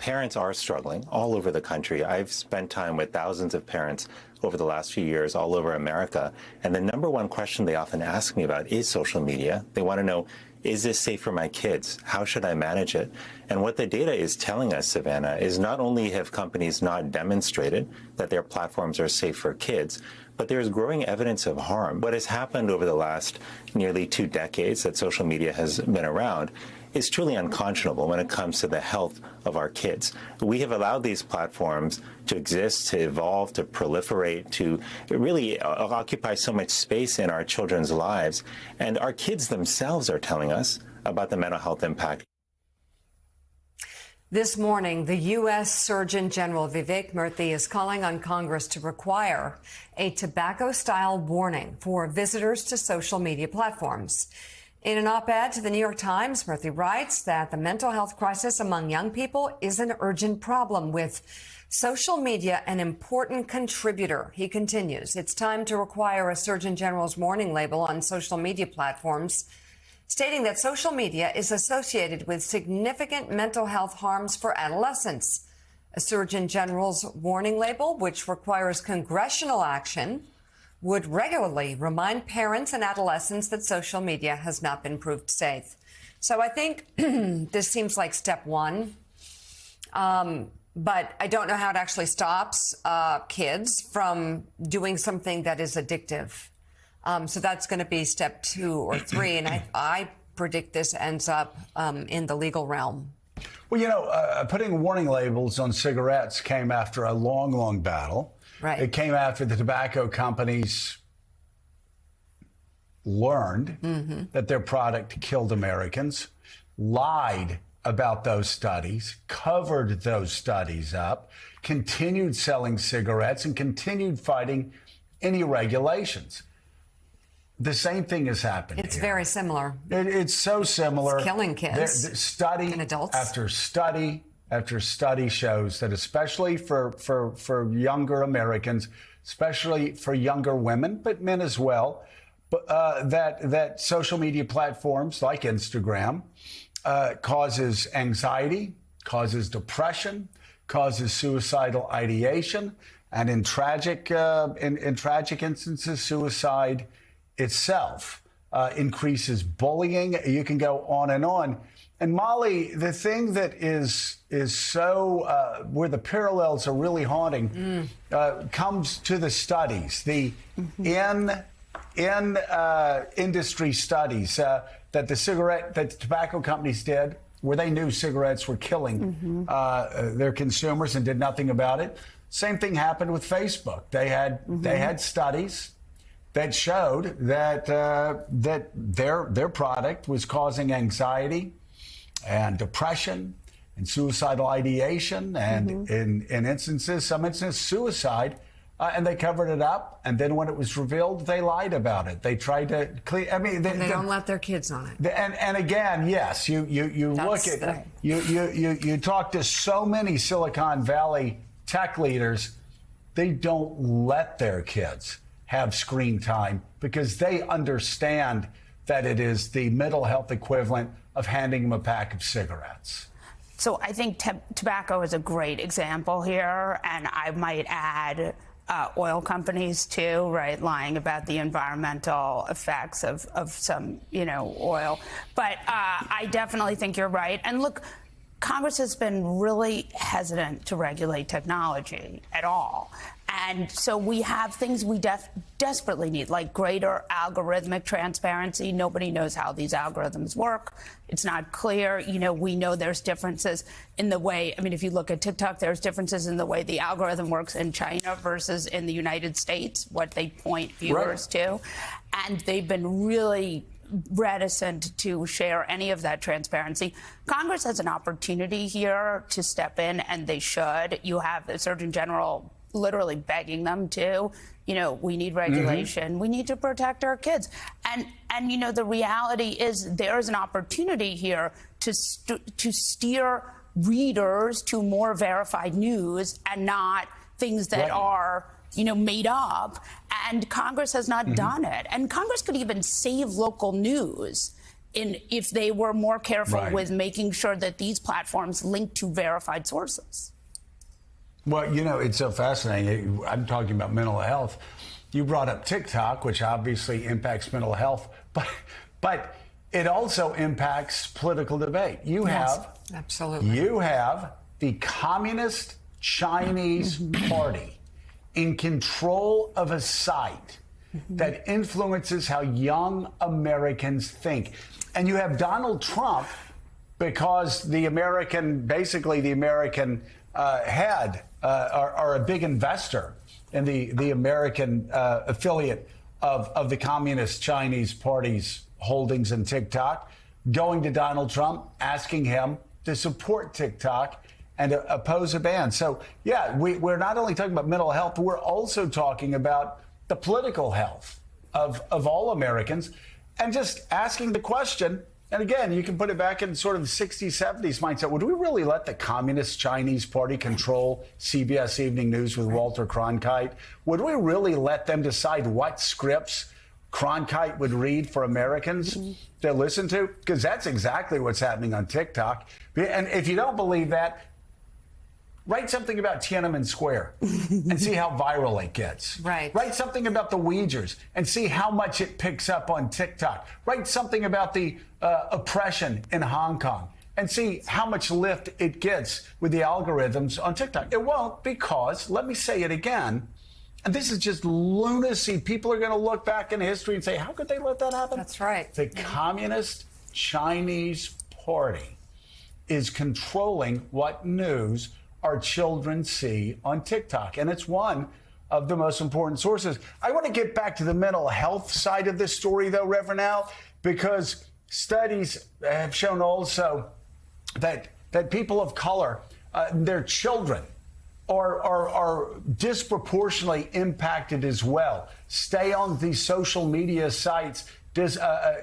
parents are struggling all over the country. I've spent time with thousands of parents over the last few years all over America, and the number one question they often ask me about is social media. They want to know, is this safe for my kids? How should I manage it? And what the data is telling us, Savannah, is not only have companies not demonstrated that their platforms are safe for kids, but there's growing evidence of harm. What has happened over the last nearly 2 decades that social media has been around is truly unconscionable when it comes to the health of our kids. We have allowed these platforms to exist, to evolve, to proliferate, to really occupy so much space in our children's lives. And our kids themselves are telling us about the mental health impact. This morning, the U.S. Surgeon General Vivek Murthy is calling on Congress to require a tobacco-style warning for visitors to social media platforms. In an op-ed to the New York Times, Murthy writes that the mental health crisis among young people is an urgent problem, with social media an important contributor. He continues, it's time to require a Surgeon General's warning label on social media platforms, stating that social media is associated with significant mental health harms for adolescents. A Surgeon General's warning label, which requires congressional action, would regularly remind parents and adolescents that social media has not been proved safe. So I think this seems like step one, but I don't know how it actually stops kids from doing something that is addictive. So that's going to be step 2 or 3, and I predict this ends up in the legal realm. Well, you know, putting warning labels on cigarettes came after a long, long battle. Right. It came after the tobacco companies learned that their product killed Americans, lied about those studies, covered those studies up, continued selling cigarettes, and continued fighting any regulations. The same thing is happening. It's here. very similar. It's so similar. It's killing kids. Study and adults. after study after study shows that, especially for younger Americans, especially for younger women, but men as well, that social media platforms like Instagram causes anxiety, causes depression, causes suicidal ideation, and in tragic instances, suicide itself, increases bullying. You can go on and on. And Molly, the thing that is so where the parallels are really haunting comes to the studies, the industry studies that the tobacco companies did, where they knew cigarettes were killing their consumers and did nothing about it. Same thing happened with Facebook. They had studies that showed that that their product was causing anxiety and depression and suicidal ideation, and in some instances, suicide, and they covered it up. And then when it was revealed, they lied about it. They tried to clean. I mean, they don't let their kids on it. And again, yes, you look at you talk to so many Silicon Valley tech leaders, they don't let their kids have screen time because they understand that it is the mental health equivalent of handing them a pack of cigarettes. So I think tobacco is a great example here, and I might add oil companies too, right, lying about the environmental effects of some, oil. But I definitely think you're right. And look, Congress has been really hesitant to regulate technology at all. And so we have things we desperately need, like greater algorithmic transparency. Nobody knows how these algorithms work. It's not clear. We know there's differences in the way, if you look at TikTok, there's differences in the way the algorithm works in China versus in the United States, what they point viewers to. And they've been really reticent to share any of that transparency. Congress has an opportunity here to step in, and they should. You have the Surgeon General literally begging them to, we need regulation. We need to protect our kids. And the reality is there is an opportunity here to steer readers to more verified news and not things that are made up. And Congress has not done it. And Congress could even save local news if they were more careful Right. with making sure that these platforms link to verified sources. Well, you know, it's so fascinating. I'm talking about mental health. You brought up TikTok, which obviously impacts mental health, but it also impacts political debate. You have the Communist Chinese Party in control of a site that influences how young Americans think. And you have Donald Trump, because the American head are a big investor in the American affiliate of the Communist Chinese Party's holdings in TikTok, going to Donald Trump, asking him to support TikTok and oppose a ban. So, yeah, we're not only talking about mental health, but we're also talking about the political health of all Americans, and just asking the question. And again, you can put it back in sort of the 60s, 70s mindset. Would we really let the Communist Chinese Party control CBS Evening News with Walter Cronkite? Would we really let them decide what scripts Cronkite would read for Americans to listen to? Because that's exactly what's happening on TikTok. And if you don't believe that, write something about Tiananmen Square and see how viral it gets. Right. Write something about the Uyghurs and see how much it picks up on TikTok. Write something about the oppression in Hong Kong and see how much lift it gets with the algorithms on TikTok. It won't, because, let me say it again, and this is just lunacy. People are going to look back in history and say, how could they let that happen? That's right. The Communist Chinese Party is controlling what news our children see on TikTok. And it's one of the most important sources. I want to get back to the mental health side of this story, though, Reverend Al, because studies have shown also that people of color, their children, are disproportionately impacted as well. Stay on these social media sites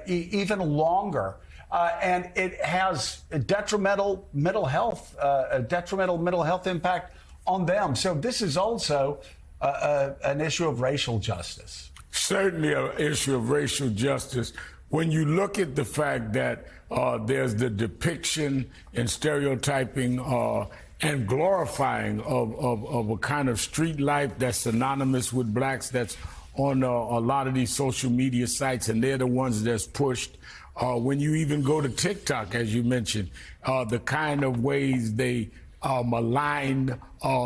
even longer. And it has a detrimental mental health impact on them. So this is also an issue of racial justice. Certainly an issue of racial justice. When you look at the fact that there's the depiction and stereotyping and glorifying of a kind of street life that's synonymous with blacks, that's on a lot of these social media sites, and they're the ones that's pushed. When you even go to TikTok, as you mentioned, the kind of ways they malign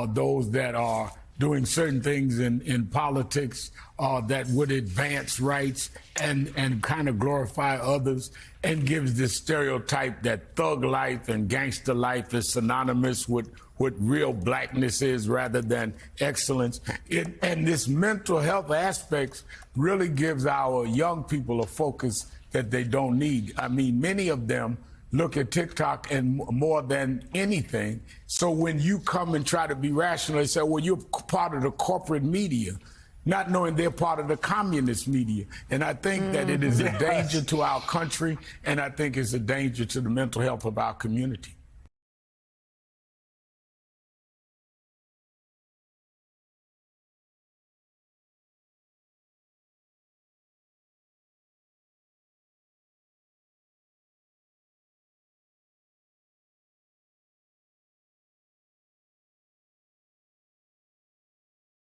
those that are doing certain things in politics that would advance rights and kind of glorify others, and gives this stereotype that thug life and gangster life is synonymous with what real blackness is rather than excellence. And this mental health aspects really gives our young people a focus that they don't need. I mean, many of them look at TikTok and more than anything. So when you come and try to be rational, they say, well, you're part of the corporate media, not knowing they're part of the communist media. And I think that it is a danger to our country, and I think it's a danger to the mental health of our community.